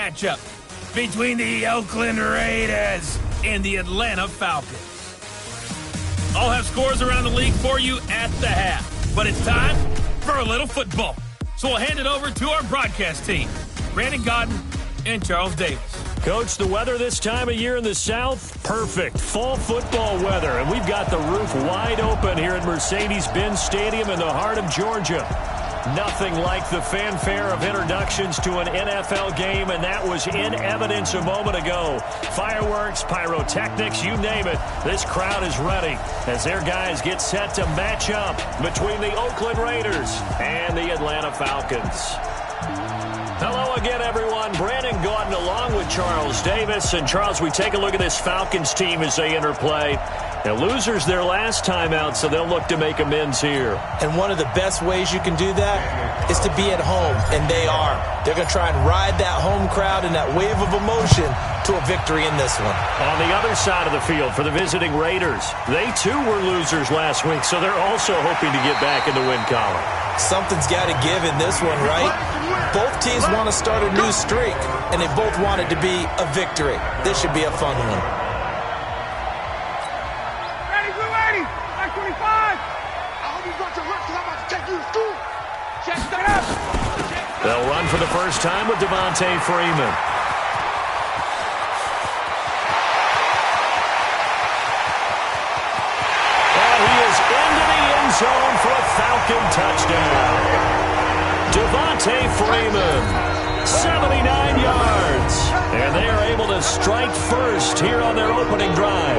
matchup between the Oakland Raiders and the Atlanta Falcons. I'll have scores around the league for you at the half, but it's time for a little football. So we'll hand it over to our broadcast team, Brandon Godden and Charles Davis. Coach, the weather this time of year in the South, perfect. Fall football weather, and we've got the roof wide open here at Mercedes-Benz Stadium in the heart of Georgia. Nothing like the fanfare of introductions to an NFL game, and that was in evidence a moment ago. Fireworks, pyrotechnics, you name it. This crowd is ready as their guys get set to match up between the Oakland Raiders and the Atlanta Falcons. Hello again, everyone. Brandon Gaudin along with Charles Davis. And, Charles, we take a look at this Falcons team as they interplay. The losers their last time out, so they'll look to make amends here. And one of the best ways you can do that is to be at home, and they are. They're going to try and ride that home crowd and that wave of emotion to a victory in this one. On the other side of the field for the visiting Raiders, they too were losers last week, so they're also hoping to get back in the win column. Something's got to give in this one, right? Both teams want to start a new streak, and they both want it to be a victory. This should be a fun one. Ready, we're ready. 25. I hope you got your reps because I'm about to take you to school. Check that up. They'll run for the first time with Devontae Freeman. And he is into the end zone for a Falcon touchdown. Devontae Freeman, 79 yards. And they are able to strike first here on their opening drive.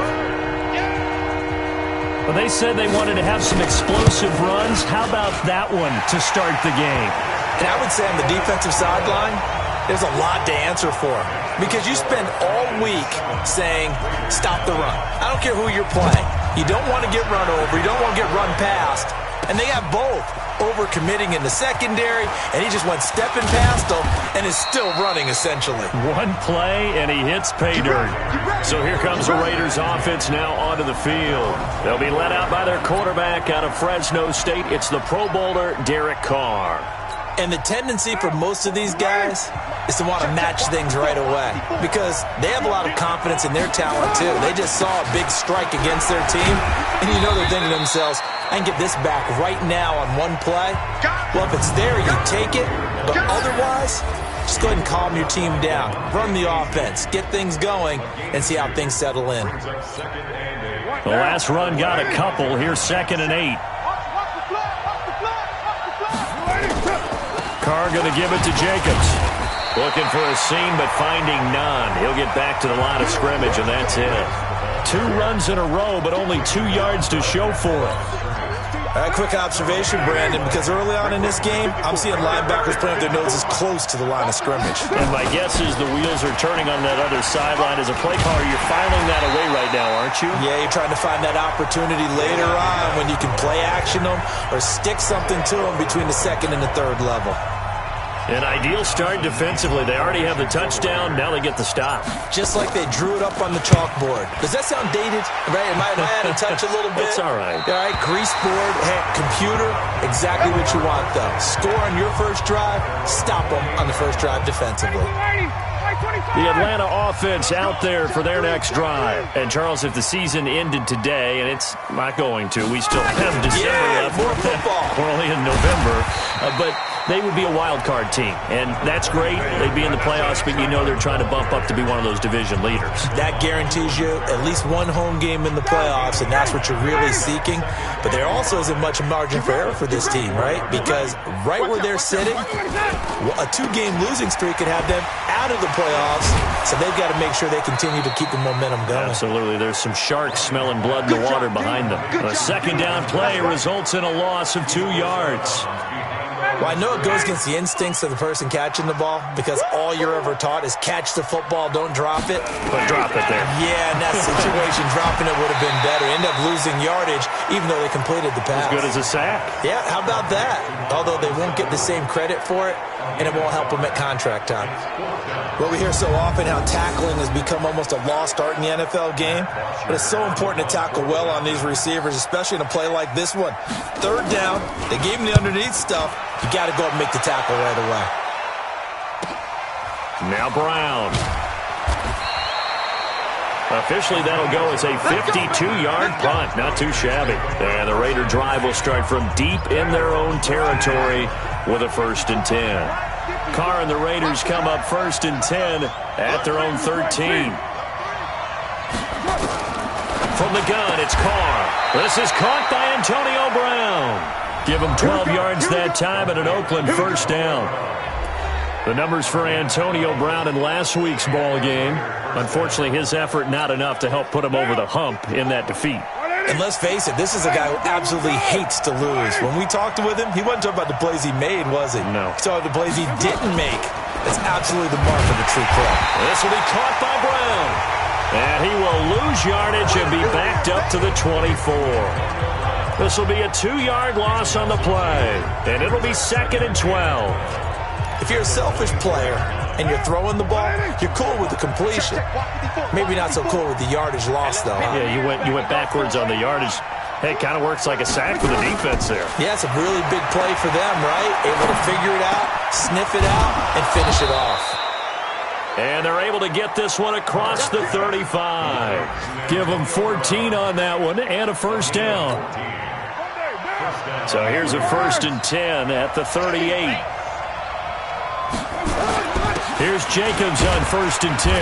Well, they said they wanted to have some explosive runs. How about that one to start the game? And I would say on the defensive sideline, there's a lot to answer for. Because you spend all week saying, stop the run. I don't care who you're playing. You don't want to get run over. You don't want to get run past. And they got both. Overcommitting in the secondary, and he just went stepping past them and is still running, essentially. One play, and he hits pay dirt. So here comes the Raiders offense now onto the field. They'll be led out by their quarterback out of Fresno State. It's the Pro Bowler, Derek Carr. And the tendency for most of these guys is to want to match things right away because they have a lot of confidence in their talent, too. They just saw a big strike against their team, and you know they're thinking to themselves, I can get this back right now on one play. Well, if it's there, you take it. But otherwise, just go ahead and calm your team down. Run the offense. Get things going and see how things settle in. The last run got a couple. Here's 2nd and 8. Carr going to give it to Jacobs. Looking for a seam, but finding none. He'll get back to the line of scrimmage, and that's it. 2 runs in a row, but only 2 yards to show for it. A quick observation, Brandon, because early on in this game, I'm seeing linebackers putting their noses close to the line of scrimmage. And my guess is the wheels are turning on that other sideline. As a play caller, you're filing that away right now, aren't you? Yeah, you're trying to find that opportunity later on when you can play action them or stick something to them between the 2nd and the 3rd level. An ideal start defensively. They already have the touchdown. Now they get the stop. Just like they drew it up on the chalkboard. Does that sound dated? Right? Am I out of touch a little bit? It's all right. All right, grease board, hey, computer, exactly what you want, though. Score on your first drive, stop them on the first drive defensively. The Atlanta offense out there for their next drive. And, Charles, if the season ended today, and it's not going to, we still have December left. More football. We're only in November. But they would be a wild card team. And that's great. They'd be in the playoffs, but you know they're trying to bump up to be one of those division leaders. That guarantees you at least one home game in the playoffs, and that's what you're really seeking. But there also isn't much margin for error for this team, right? Because right where they're sitting, a 2-game losing streak could have them out of the playoffs, so they've got to make sure they continue to keep the momentum going. Absolutely. There's some sharks smelling blood in the water behind them. A 2nd down play results in a loss of 2 yards. Well, I know it goes against the instincts of the person catching the ball because all you're ever taught is catch the football, don't drop it. But drop it there. Yeah, in that situation, dropping it would have been better. End up losing yardage even though they completed the pass. As good as a sack. Yeah, how about that? Although they won't get the same credit for it, and it won't help them at contract time. Well, we hear so often how tackling has become almost a lost art in the NFL game, but it's so important to tackle well on these receivers, especially in a play like this one. 3rd down, they gave him the underneath stuff. You got to go and make the tackle right away. Now Brown. Officially, that'll go as a 52-yard punt. Not too shabby. And the Raider drive will start from deep in their own territory with a 1st and 10. Carr and the Raiders come up 1st and 10 at their own 13. From the gun, it's Carr. This is caught by Antonio Brown. Give him 12 yards that time and an Oakland 1st down. The numbers for Antonio Brown in last week's ball game. Unfortunately, his effort not enough to help put him over the hump in that defeat. And let's face it, this is a guy who absolutely hates to lose. When we talked with him, he wasn't talking about the plays he made, was he? No. He talked about the plays he didn't make. That's absolutely the mark of a true pro. This will be caught by Brown. And he will lose yardage and be backed up to the 24. This will be a 2-yard loss on the play. And it'll be 2nd and 12. If you're a selfish player and you're throwing the ball, you're cool with the completion. Maybe not so cool with the yardage loss, though. Yeah, you went backwards on the yardage. Hey, it kind of works like a sack for the defense there. Yeah, it's a really big play for them, right? Able to figure it out, sniff it out, and finish it off. And they're able to get this one across the 35. Give them 14 on that one and a 1st down. So here's a 1st and 10 at the 38. Here's Jacobs on 1st and 10.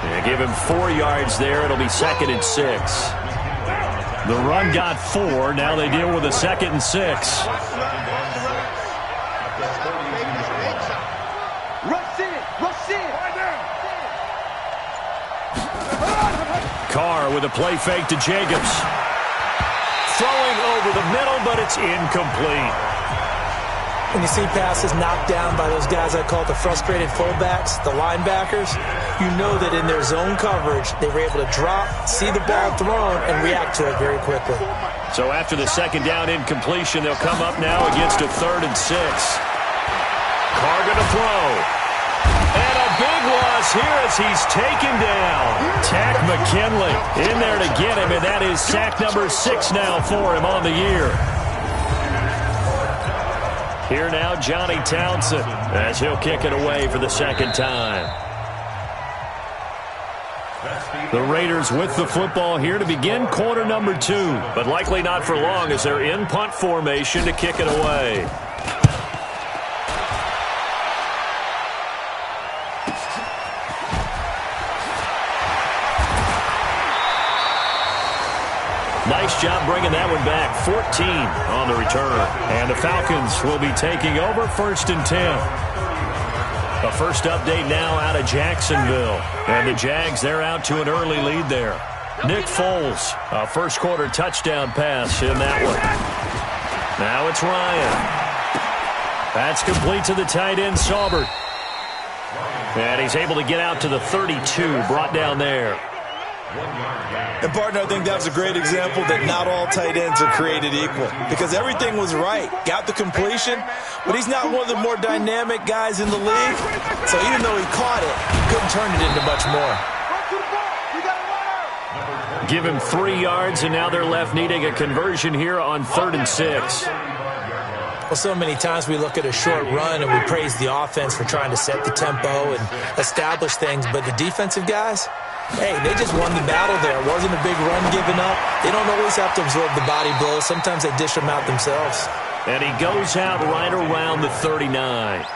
Yeah, give him 4 yards there. It'll be 2nd and 6. The run got 4. Now they deal with a 2nd and 6. Carr with a play fake to Jacobs. Throwing over the middle, but it's incomplete. When you see passes knocked down by those guys I call the frustrated fullbacks, the linebackers, you know that in their zone coverage, they were able to drop, see the ball thrown, and react to it very quickly. So after the 2nd down incompletion, they'll come up now against a 3rd and 6. Carr going to throw. And a big loss here as he's taken down. Tack McKinley in there to get him, and that is sack number 6 now for him on the year. Here now, Johnny Townsend, as he'll kick it away for the 2nd time. The Raiders with the football here to begin quarter number 2, but likely not for long as they're in punt formation to kick it away. Nice job bringing that one back. 14 on the return. And the Falcons will be taking over 1st and 10. A first update now out of Jacksonville. And the Jags, they're out to an early lead there. Nick Foles, a first-quarter touchdown pass in that one. Now it's Ryan. That's complete to the tight end, Saubert. And he's able to get out to the 32, brought down there. And, partner, I think that was a great example that not all tight ends are created equal because everything was right. Got the completion, but he's not one of the more dynamic guys in the league. So even though he caught it, he couldn't turn it into much more. Give him 3 yards, and now they're left needing a conversion here on 3rd and 6. Well, so many times we look at a short run and we praise the offense for trying to set the tempo and establish things, but the defensive guys, hey, they just won the battle there. It wasn't a big run given up. They don't always have to absorb the body blows. Sometimes they dish them out themselves. And he goes out right around the 39.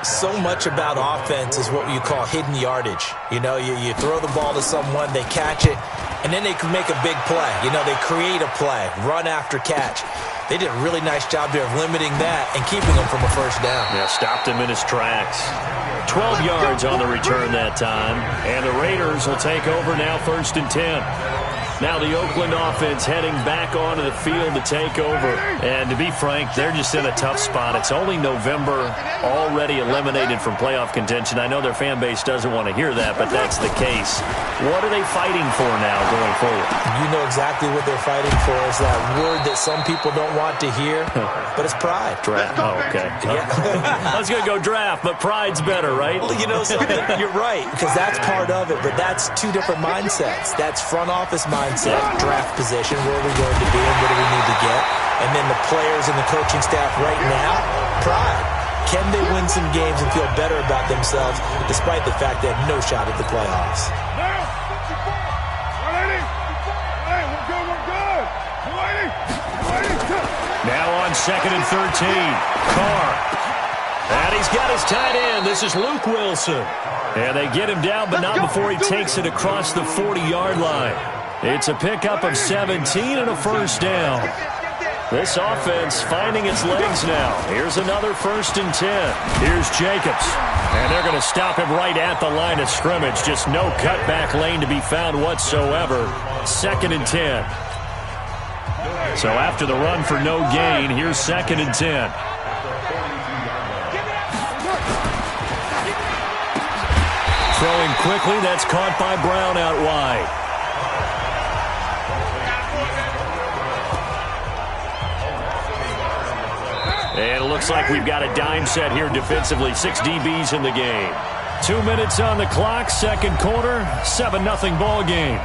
So much about offense is what you call hidden yardage. You know, you throw the ball to someone, they catch it, and then they can make a big play. You know, they create a play, run after catch. They did a really nice job there of limiting that and keeping him from a 1st down. Yeah, stopped him in his tracks. 12 yards on the return that time. And the Raiders will take over now 1st and 10. Now the Oakland offense heading back onto the field to take over. And to be frank, they're just in a tough spot. It's only November, already eliminated from playoff contention. I know their fan base doesn't want to hear that, but that's the case. What are they fighting for now going forward? You know exactly what they're fighting for. Is that word that some people don't want to hear, but it's pride. Draft. Oh, okay. Yeah. I was going to go draft, but pride's better, right? Well, you know something? You're right, because that's part of it, but that's two different mindsets. That's front office mindset, draft position, where are we going to be and what do we need to get? And then the players and the coaching staff right now, pride. Can they win some games and feel better about themselves despite the fact they have no shot at the playoffs? Now on 2nd and 13. Carr. And he's got his tight end. This is Luke Wilson. And they get him down, but not before he takes it across the 40-yard line. It's a pickup of 17 and a first down. This offense finding its legs now. Here's another 1st and 10. Here's Jacobs. And they're going to stop him right at the line of scrimmage. Just no cutback lane to be found whatsoever. 2nd and 10. So after the run for no gain, here's 2nd and 10. Throwing quickly, that's caught by Brown out wide. And it looks like we've got a dime set here defensively. 6 DBs in the game. 2 minutes on the clock, 2nd quarter, 7-0 ball game.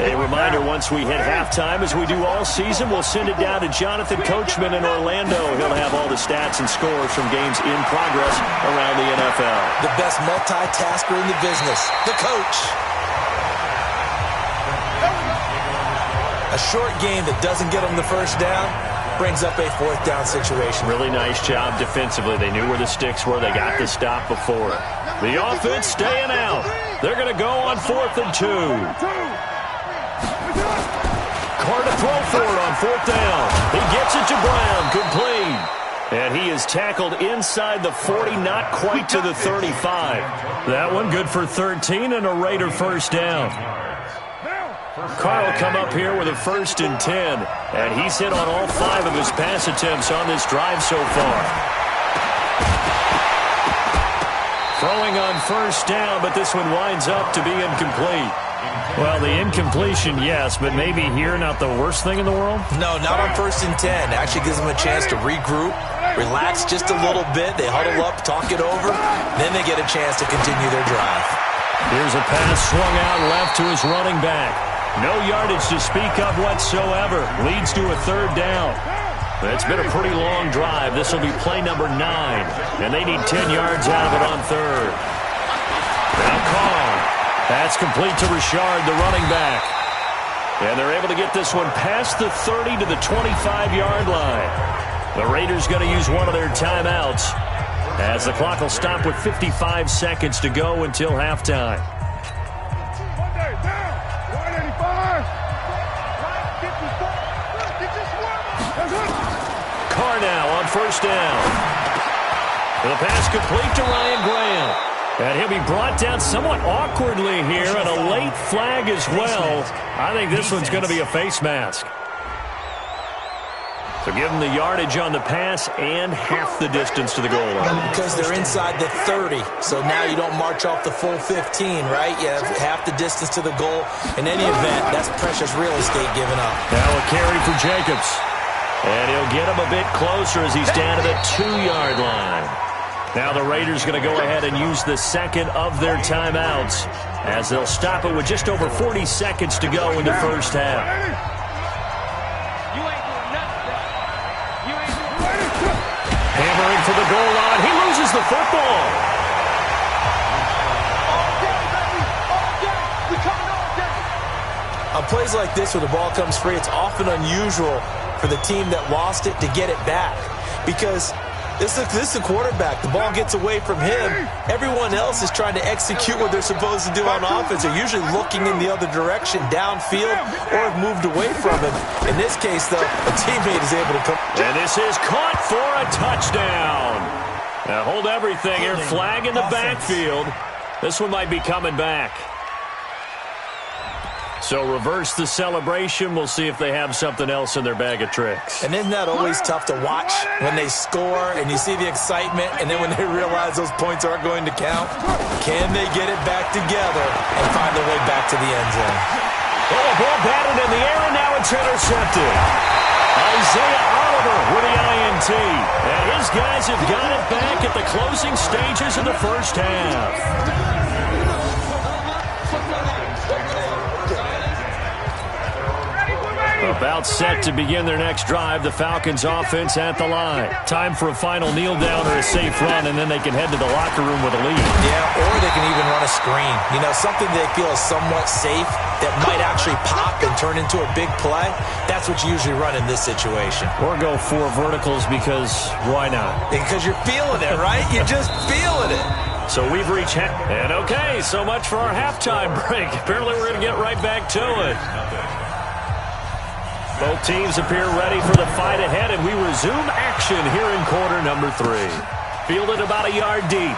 A reminder, once we hit halftime, as we do all season, we'll send it down to Jonathan Coachman in Orlando. He'll have all the stats and scores from games in progress around the NFL. The best multitasker in the business, the coach. A short game that doesn't get them the first down brings up a 4th down situation. Really nice job defensively. They knew where the sticks were. They got the stop before it. The offense staying out. They're going to go on 4th and 2. Carr to throw for it on 4th down. He gets it to Brown, complete. And he is tackled inside the 40, not quite to the 35. That one good for 13 and a Raider first down. Carr will come up here with a 1st and 10. And he's hit on all 5 of his pass attempts on this drive so far. Throwing on 1st down, but this one winds up to be incomplete. Well, the incompletion, yes, but maybe here not the worst thing in the world? No, not on 1st and 10. Actually gives them a chance to regroup, relax just a little bit. They huddle up, talk it over, then they get a chance to continue their drive. Here's a pass swung out left to his running back. No yardage to speak of whatsoever. Leads to a 3rd down. It's been a pretty long drive. This will be play number 9, and they need 10 yards out of it on 3rd. Now Carr. That's complete to Richard, the running back. And they're able to get this one past the 30 to the 25-yard line. The Raiders going to use one of their timeouts as the clock will stop with 55 seconds to go until halftime. Carr now on 1st down. The pass complete to Ryan Graham. And he'll be brought down somewhat awkwardly here, and a late flag as well. I think this one's going to be a face mask. So give them the yardage on the pass and half the distance to the goal line. Because they're inside the 30, so now you don't march off the full 15, right? You have half the distance to the goal. In any event, that's precious real estate given up. Now a carry for Jacobs. And he'll get him a bit closer as he's down to the 2-yard line. Now the Raiders going to go ahead and use the 2nd of their timeouts as they'll stop it with just over 40 seconds to go in the first half. Hammering for the goal line. He loses the football. On plays like this where the ball comes free, it's often unusual for the team that lost it to get it back because this is the quarterback. The ball gets away from him. Everyone else is trying to execute what they're supposed to do on offense. They're usually looking in the other direction, downfield, or have moved away from him. In this case, though, a teammate is able to come. And this is caught for a touchdown. Now hold everything here. Flag in the backfield. This one might be coming back. So reverse the celebration. We'll see if they have something else in their bag of tricks. And isn't that always tough to watch when they score and you see the excitement and then when they realize those points aren't going to count? Can they get it back together and find their way back to the end zone? Oh, a ball batted in the air and now it's intercepted. Isaiah Oliver with the INT. And his guys have got it back at the closing stages of the first half. About set to begin their next drive, the Falcons offense at the line. Time for a final kneel down or a safe run, and then they can head to the locker room with a lead. Yeah, or they can even run a screen. You know, something they feel is somewhat safe that might actually pop and turn into a big play. That's what you usually run in this situation. Or go 4 verticals because why not? Because you're feeling it, right? You're just feeling it. So we've reached and okay, so much for our halftime break. Apparently we're going to get right back to it. Both teams appear ready for the fight ahead, and we resume action here in quarter number 3. Fielded about a yard deep.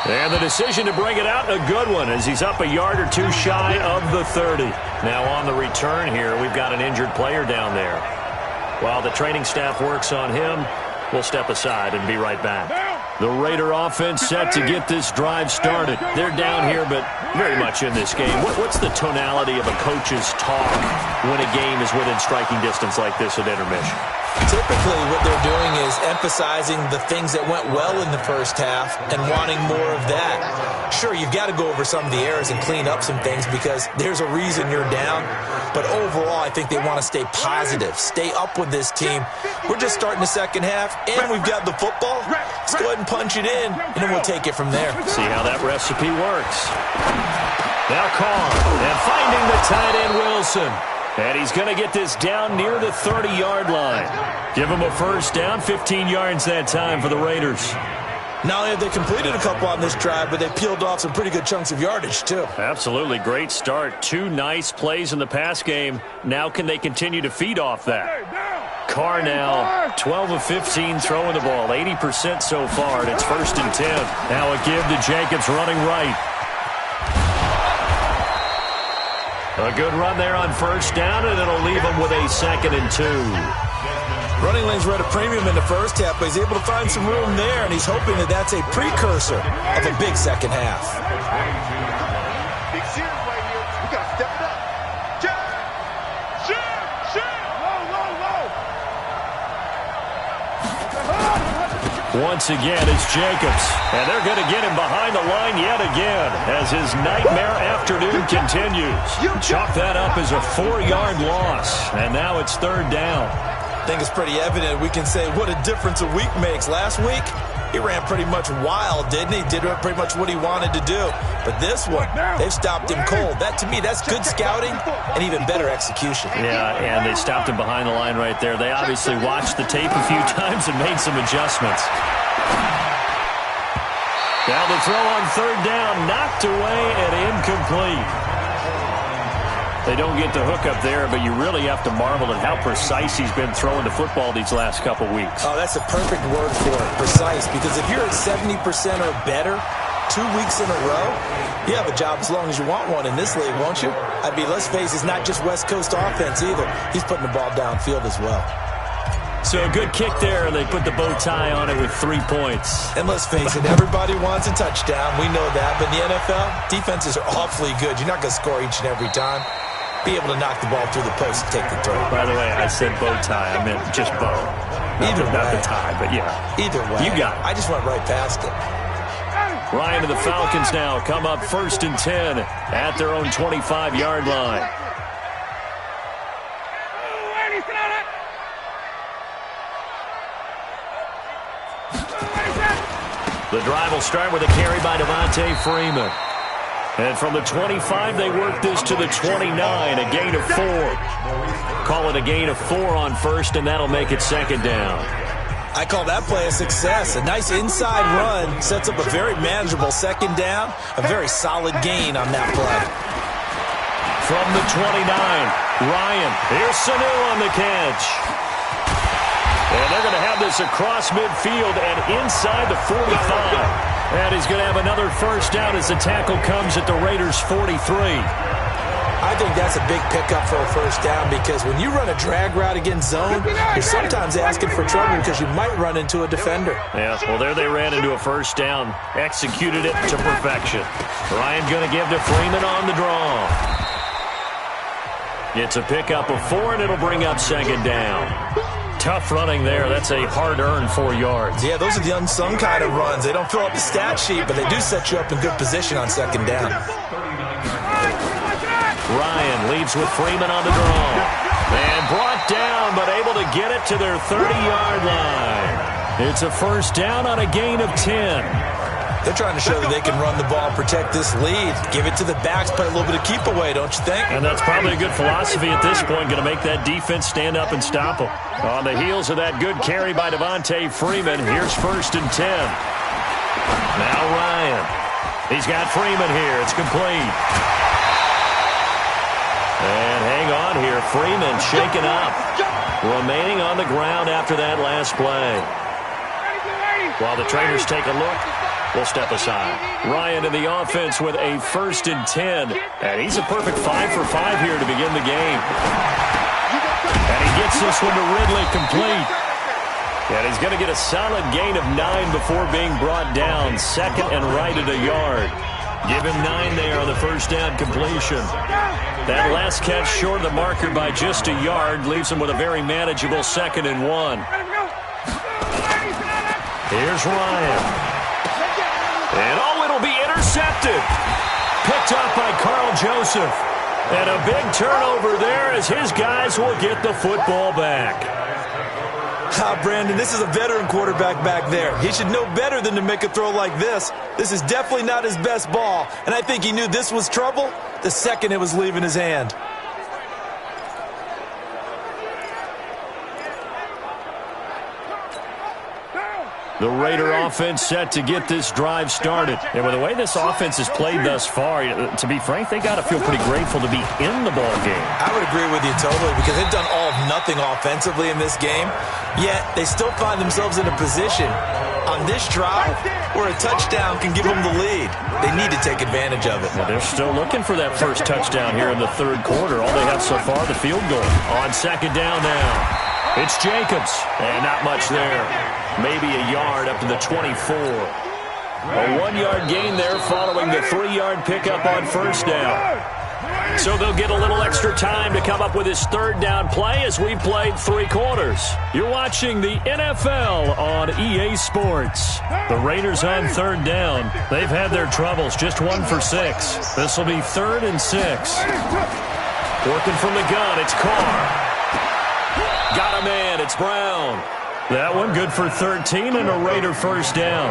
And the decision to bring it out, a good one, as he's up a yard or 2 shy of the 30. Now on the return here, we've got an injured player down there. While the training staff works on him, we'll step aside and be right back. The Raider offense set to get this drive started. They're down here, but very much in this game. What's the tonality of a coach's talk when a game is within striking distance like this at intermission? Typically, what they're doing is emphasizing the things that went well in the first half and wanting more of that. Sure, you've got to go over some of the errors and clean up some things because there's a reason you're down. But overall, I think they want to stay positive, stay up with this team. We're just starting the second half, and we've got the football. Let's go ahead and punch it in, and then we'll take it from there. See how that recipe works. Now Carr, and finding the tight end Wilson. And he's going to get this down near the 30-yard line. Give him a first down, 15 yards that time for the Raiders. Not only have they completed a couple on this drive, but they peeled off some pretty good chunks of yardage, too. Absolutely. Great start. 2 nice plays in the pass game. Now can they continue to feed off that? Carr now, 12 of 15 throwing the ball, 80% so far, and it's 1st and 10. Now a give to Jacobs running right. A good run there on first down, and it'll leave him with a 2nd and 2. Running lanes were at a premium in the first half, but he's able to find some room there, and he's hoping that that's a precursor of a big second half. Big series right here. We got to step it up. Shoot! Low. Once again, it's Jacobs, and they're going to get him behind the line yet again as his nightmare afternoon continues. Chalk that up as a 4-yard loss, and now it's 3rd down. I think it's pretty evident we can say what a difference a week makes. Last week, he ran pretty much wild, didn't he? Did pretty much what he wanted to do. But this one, they've stopped him cold. That, to me, that's good scouting and even better execution. Yeah, and they stopped him behind the line right there. They obviously watched the tape a few times and made some adjustments. Now the throw on 3rd down, knocked away and incomplete. They don't get the hook up there, but you really have to marvel at how precise he's been throwing the football these last couple weeks. Oh, that's a perfect word for it, precise, because if you're at 70% or better 2 weeks in a row, you have a job as long as you want one in this league, won't you? I mean, let's face it, it's not just West Coast offense either. He's putting the ball downfield as well. So a good kick there, and they put the bow tie on it with 3 points. And let's face it, everybody wants a touchdown. We know that. But in the NFL, defenses are awfully good. You're not going to score each and every time. Be able to knock the ball through the post and take the throw. By the way, I said bow tie. I meant just bow. Not the tie, but yeah. Either way. You got it. I just went right past it. Ryan and the Falcons now come up 1st and 10 at their own 25-yard line. The drive will start with a carry by Devontae Freeman. And from the 25, they work this to the 29, a gain of 4. Call it a gain of 4 on first, and that'll make it 2nd down. I call that play a success. A nice inside run sets up a very manageable 2nd down, a very solid gain on that play. From the 29, Ryan, here's Sanu on the catch. And they're going to have this across midfield and inside the 45. And he's going to have another first down as the tackle comes at the Raiders' 43. I think that's a big pickup for a first down because when you run a drag route against zone, you're sometimes asking for trouble because you might run into a defender. Yeah, well, there they ran into a first down. Executed it to perfection. Ryan going to give to Freeman on the draw. It's a pickup of 4, and it'll bring up 2nd down. Tough running there. That's a hard-earned 4 yards. Yeah, those are the unsung kind of runs. They don't fill up the stat sheet, but they do set you up in good position on 2nd down. Ryan leaves with Freeman on the draw. And brought down, but able to get it to their 30-yard line. It's a first down on a gain of 10. They're trying to show that they can run the ball and protect this lead. Give it to the backs, play a little bit of keep away, don't you think? And that's probably a good philosophy at this point, going to make that defense stand up and stop them. On the heels of that good carry by Devontae Freeman, here's first and 10. Now Ryan. He's got Freeman here. It's complete. And hang on here. Freeman shaken up. Remaining on the ground after that last play. While the trainers take a look, we'll step aside. Ryan in the offense with a first and 10. And he's a perfect 5 for 5 here to begin the game. And he gets this one to Ridley complete. And he's going to get a solid gain of 9 before being brought down. Second and right at a yard. Give him 9 there on the first down completion. That last catch short of the marker by just a yard leaves him with a very manageable second and 1. Here's Ryan. And it'll be intercepted. Picked up by Carl Joseph. And a big turnover there as his guys will get the football back. Brandon, this is a veteran quarterback back there. He should know better than to make a throw like this. This is definitely not his best ball. And I think he knew this was trouble the second it was leaving his hand. The Raider offense set to get this drive started. And with the way this offense has played thus far, to be frank, they got to feel pretty grateful to be in the ball game. I would agree with you totally because they've done all of nothing offensively in this game, yet they still find themselves in a position on this drive where a touchdown can give them the lead. They need to take advantage of it. Well, they're still looking for that first touchdown here in the third quarter. All they have so far, the field goal. On second down now. It's Jacobs, and not much there. Maybe a yard up to the 24. A 1-yard gain there following the 3-yard pickup on first down. So they'll get a little extra time to come up with his third down play as we played 3 quarters. You're watching the NFL on EA Sports. The Raiders on third down. They've had their troubles, just 1 for 6. This will be 3rd and 6. Working from the gun, it's Carr. Got a man, it's Brown. That one good for 13 and a Raider first down.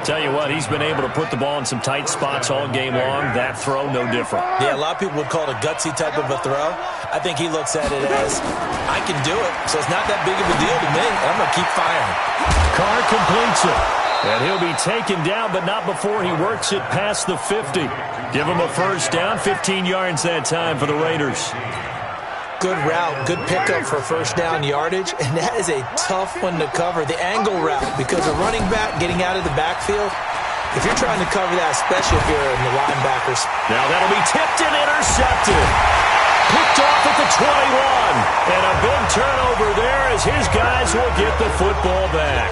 Tell you what, he's been able to put the ball in some tight spots all game long. That throw, no different. Yeah, a lot of people would call it a gutsy type of a throw. I think he looks at it as, I can do it, so it's not that big of a deal to me. I'm going to keep firing. Carr completes it. And he'll be taken down, but not before he works it past the 50. Give him a first down, 15 yards that time for the Raiders. Good route, good pickup for first down yardage, and that is a tough one to cover, the angle route, because a running back getting out of the backfield, if you're trying to cover that, especially if you're in the linebackers. Now that'll be tipped and intercepted. Picked off at the 21, and a big turnover there as his guys will get the football back.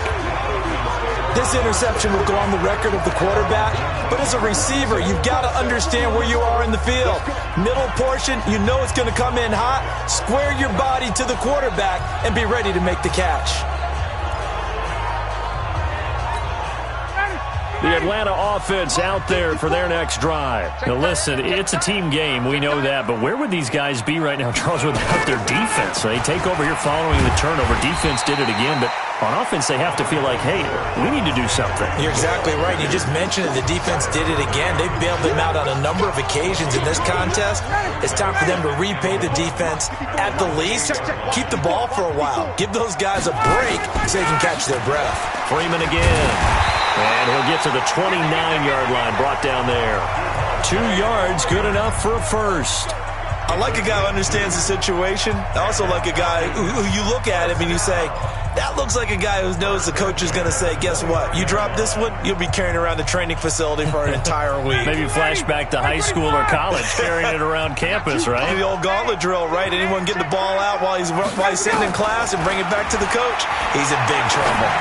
This interception will go on the record of the quarterback, but as a receiver, you've got to understand where you are in the field. Middle portion, you know it's going to come in hot. Square your body to the quarterback and be ready to make the catch. The Atlanta offense out there for their next drive. Now listen, it's a team game, we know that, but where would these guys be right now, Charles, without their defense? They take over here following the turnover. Defense did it again, but on offense they have to feel like, hey, we need to do something. You're exactly right. You just mentioned it. The defense did it again. They bailed them out on a number of occasions in this contest. It's time for them to repay the defense. At the least, keep the ball for a while. Give those guys a break so they can catch their breath. Freeman again. And he'll get to the 29-yard line, brought down there. 2 yards, good enough for a first. I like a guy who understands the situation. I also like a guy who you look at him and you say, that looks like a guy who knows the coach is going to say, guess what? You drop this one, you'll be carrying around the training facility for an entire week. Maybe flashback to high school or college, carrying it around campus, right? The old gauntlet drill, right? Anyone get the ball out while he's sitting in class and bring it back to the coach? He's in big trouble.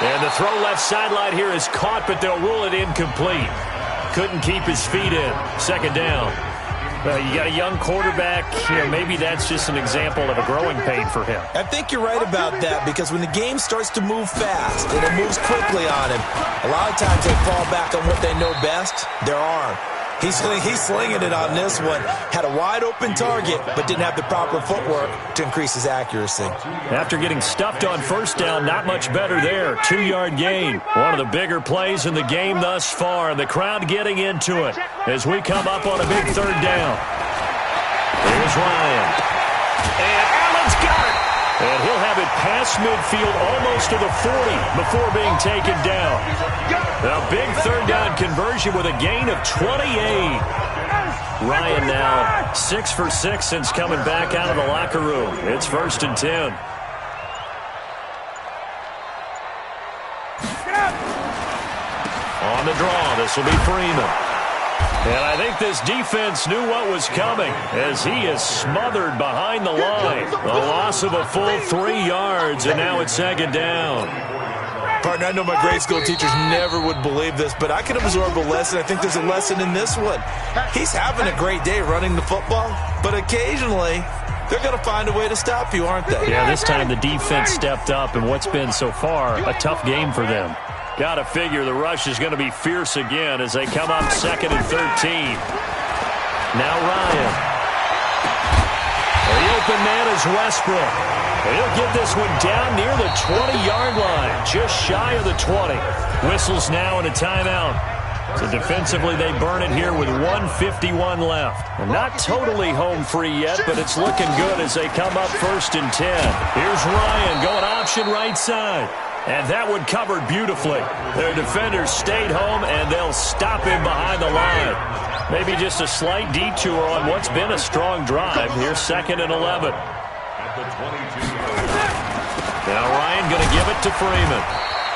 And the throw left sideline here is caught, but they'll rule it incomplete. Couldn't keep his feet in. Second down. You got a young quarterback. Maybe that's just an example of a growing pain for him. I think you're right about that because when the game starts to move fast and it moves quickly on him, a lot of times they fall back on what they know best, their arm. He's slinging it on this one. Had a wide-open target, but didn't have the proper footwork to increase his accuracy. After getting stuffed on first down, not much better there. 2-yard gain. One of the bigger plays in the game thus far, and the crowd getting into it as we come up on a big third down. Here's Ryan. And Allen's got it. And he'll have it past midfield almost to the 40 before being taken down. A big third down conversion with a gain of 28. Ryan now 6 for 6 since coming back out of the locker room. It's 1st and 10. On the draw, this will be Freeman. And I think this defense knew what was coming as he is smothered behind the line. A loss of a full 3 yards, and now it's 2nd down. Partner, I know my grade school teachers never would believe this, but I can absorb a lesson. I think there's a lesson in this one. He's having a great day running the football, but occasionally they're going to find a way to stop you, aren't they? Yeah, this time the defense stepped up in what's been so far a tough game for them. Got to figure the rush is going to be fierce again as they come up 2nd and 13. Now Ryan. The open man is Westbrook. He'll get this one down near the 20-yard line, just shy of the 20. Whistles now and a timeout. So defensively, they burn it here with 1:51 left. And not totally home free yet, but it's looking good as they come up 1st and 10. Here's Ryan going option right side. And that one covered beautifully. Their defenders stayed home, and they'll stop him behind the line. Maybe just a slight detour on what's been a strong drive. Here's 2nd and 11. Now Ryan going to give it to Freeman.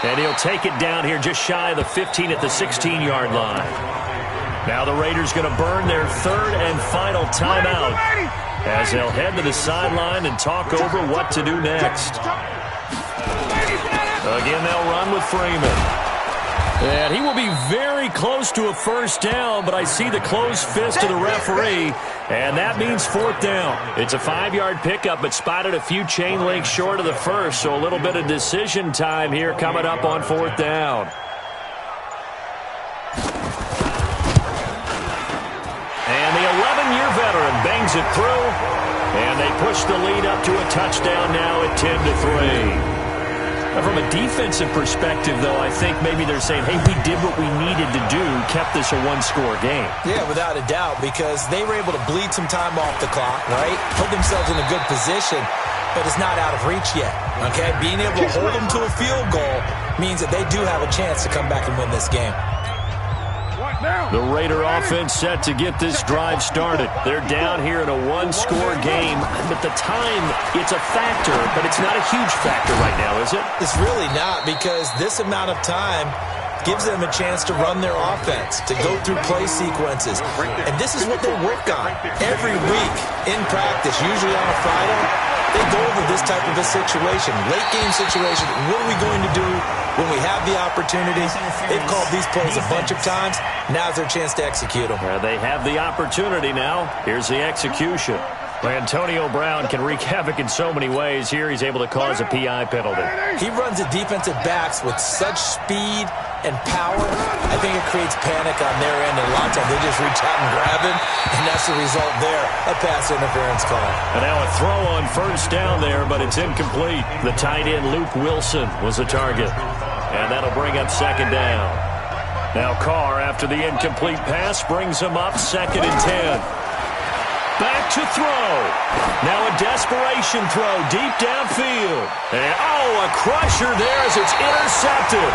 And he'll take it down here just shy of the 15 at the 16-yard line. Now the Raiders going to burn their 3rd and final timeout as they'll head to the sideline and talk over what to do next. Again, they'll run with Freeman. And he will be very close to a 1st down, but I see the closed fist of the referee, and that means 4th down. It's a 5-yard pickup, but spotted a few chain links short of the first, so a little bit of decision time here coming up on 4th down. And the 11-year veteran bangs it through, and they push the lead up to a touchdown now at 10-3. From a defensive perspective, though, I think maybe they're saying, hey, we did what we needed to do, kept this a 1-score game. Yeah, without a doubt, because they were able to bleed some time off the clock, right? Put themselves in a good position, but it's not out of reach yet, okay? Being able to hold them to a field goal means that they do have a chance to come back and win this game. The Raider offense set to get this drive started. They're down here in a 1-score game, but the time, it's a factor, but it's not a huge factor right now, is it? It's really not, because this amount of time gives them a chance to run their offense, to go through play sequences. And this is what they work on every week in practice, usually on a Friday. They go over this type of a situation, late game situation. What are we going to do when we have the opportunity? They've called these plays a bunch of times. Now's their chance to execute them. They have the opportunity now. Here's the execution. Antonio Brown can wreak havoc in so many ways. Here he's able to cause a PI penalty. He runs the defensive backs with such speed and power. I think it creates panic on their end, and a lot of times they just reach out and grab him, and that's the result there, a pass interference call. And now a throw on 1st down there, but it's incomplete. The tight end, Luke Wilson, was the target. And that'll bring up 2nd down. Now Carr, after the incomplete pass, brings him up 2nd and 10. Back to throw. Now a desperation throw deep downfield. And, a crusher there as it's intercepted.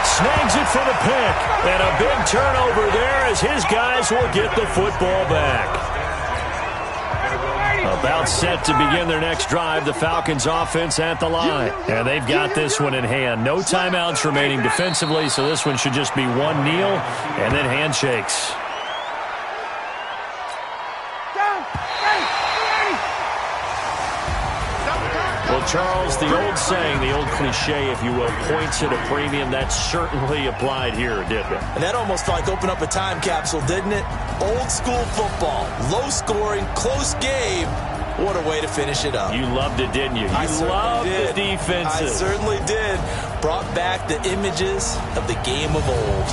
Snags it for the pick. And a big turnover there as his guys will get the football back. About set to begin their next drive, the Falcons offense at the line. And they've got this one in hand. No timeouts remaining defensively, so this one should just be one kneel and then handshakes. Well, Charles, the old saying, the old cliche, if you will, points at a premium, that certainly applied here, didn't it? And that almost like opened up a time capsule, didn't it? Old school football, low scoring, close game. What a way to finish it up. You loved it, didn't you? You loved the defenses. I certainly did. Brought back the images of the game of old.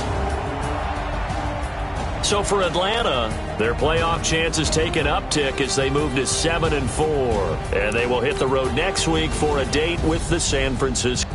So for Atlanta, their playoff chances take an uptick as they move to 7-4. And they will hit the road next week for a date with the San Francisco